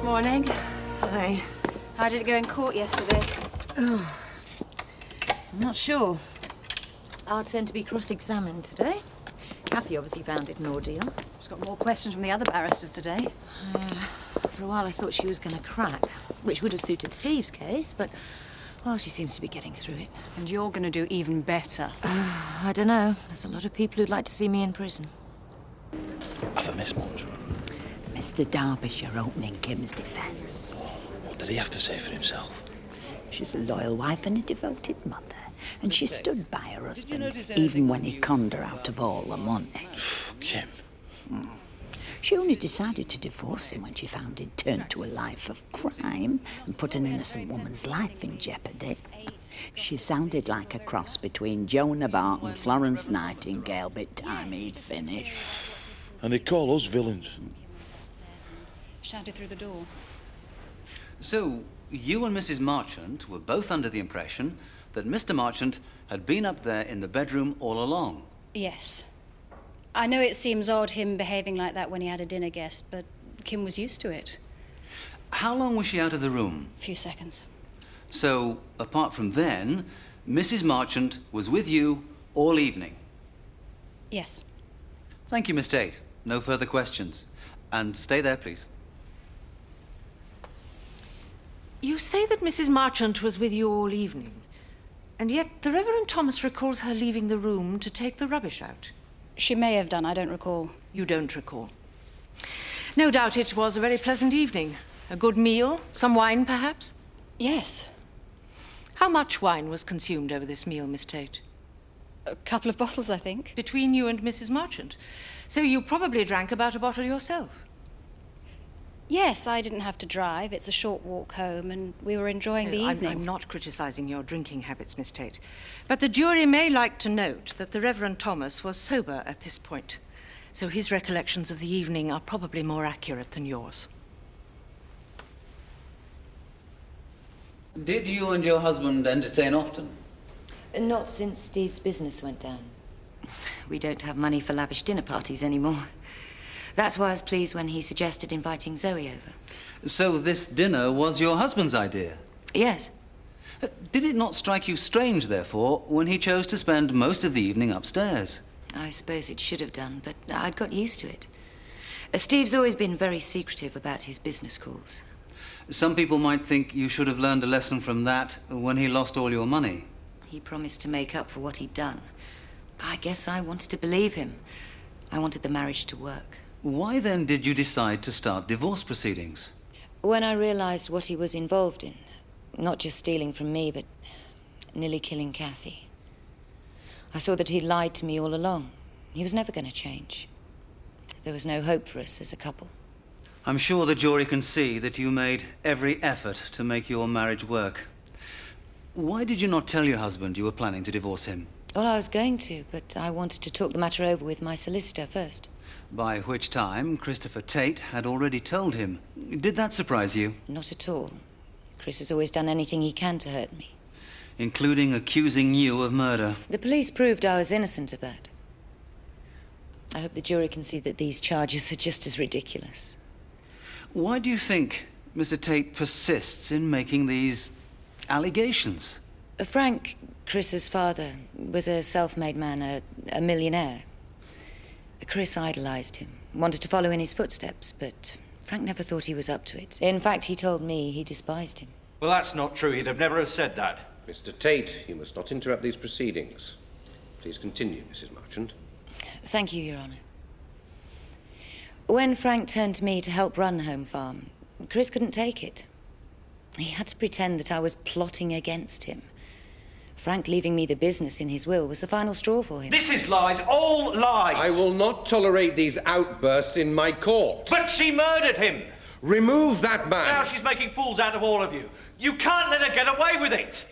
Morning. Hi. How did it go in court yesterday? Oh, I'm not sure. Our turn to be cross-examined today. Kathy obviously found it an ordeal. She's got more questions from the other barristers today. For a while I thought she was going to crack, which would have suited Steve's case, but, well, she seems to be getting through it. And you're going to do even better. I don't know. There's a lot of people who'd like to see me in prison. Have I missed much? Mr. Derbyshire opening Kim's defence. What did he have to say for himself? She's a loyal wife and a devoted mother, and she stood by her husband, even when he conned her out of all the money. Kim. She only decided to divorce him when she found he'd turned to a life of crime and put an innocent woman's life in jeopardy. She sounded like a cross between Joan of Arc and Florence Nightingale by the time he'd finished. And they call us villains. Shouted through the door. So, you and Mrs. Marchant were both under the impression that Mr. Marchant had been up there in the bedroom all along? Yes. I know it seems odd him behaving like that when he had a dinner guest, but Kim was used to it. How long was she out of the room? A few seconds. So, apart from then, Mrs. Marchant was with you all evening? Yes. Thank you, Miss Tate. No further questions. And stay there, please. You say that Mrs. Marchant was with you all evening, and yet the Reverend Thomas recalls her leaving the room to take the rubbish out. She may have done, I don't recall. You don't recall. No doubt it was a very pleasant evening. A good meal, some wine, perhaps? Yes. How much wine was consumed over this meal, Miss Tate? A couple of bottles, I think. Between you and Mrs. Marchant. So you probably drank about a bottle yourself. Yes, I didn't have to drive. It's a short walk home, and we were enjoying the evening. I'm not criticising your drinking habits, Miss Tate. But the jury may like to note that the Reverend Thomas was sober at this point. So his recollections of the evening are probably more accurate than yours. Did you and your husband entertain often? Not since Steve's business went down. We don't have money for lavish dinner parties anymore. That's why I was pleased when he suggested inviting Zoe over. So this dinner was your husband's idea? Yes. Did it not strike you strange, therefore, when he chose to spend most of the evening upstairs? I suppose it should have done, but I'd got used to it. Steve's always been very secretive about his business calls. Some people might think you should have learned a lesson from that when he lost all your money. He promised to make up for what he'd done. I guess I wanted to believe him. I wanted the marriage to work. Why then did you decide to start divorce proceedings? When I realized what he was involved in, not just stealing from me, but nearly killing Kathy, I saw that he'd lied to me all along. He was never going to change. There was no hope for us as a couple. I'm sure the jury can see that you made every effort to make your marriage work. Why did you not tell your husband you were planning to divorce him? Well, I was going to, but I wanted to talk the matter over with my solicitor first. By which time, Christopher Tate had already told him. Did that surprise you? Not at all. Chris has always done anything he can to hurt me. Including accusing you of murder. The police proved I was innocent of that. I hope the jury can see that these charges are just as ridiculous. Why do you think Mr. Tate persists in making these allegations? Frank, Chris's father, was a self-made man, a millionaire. Chris idolized him, wanted to follow in his footsteps, but Frank never thought he was up to it. In fact, he told me he despised him. Well, that's not true. He'd have never have said that. Mr. Tate, you must not interrupt these proceedings. Please continue, Mrs. Marchant. Thank you, Your Honor. When Frank turned to me to help run Home Farm, Chris couldn't take it. He had to pretend that I was plotting against him. Frank leaving me the business in his will was the final straw for him. This is lies, all lies! I will not tolerate these outbursts in my court. But she murdered him! Remove that man! Now she's making fools out of all of you. You can't let her get away with it!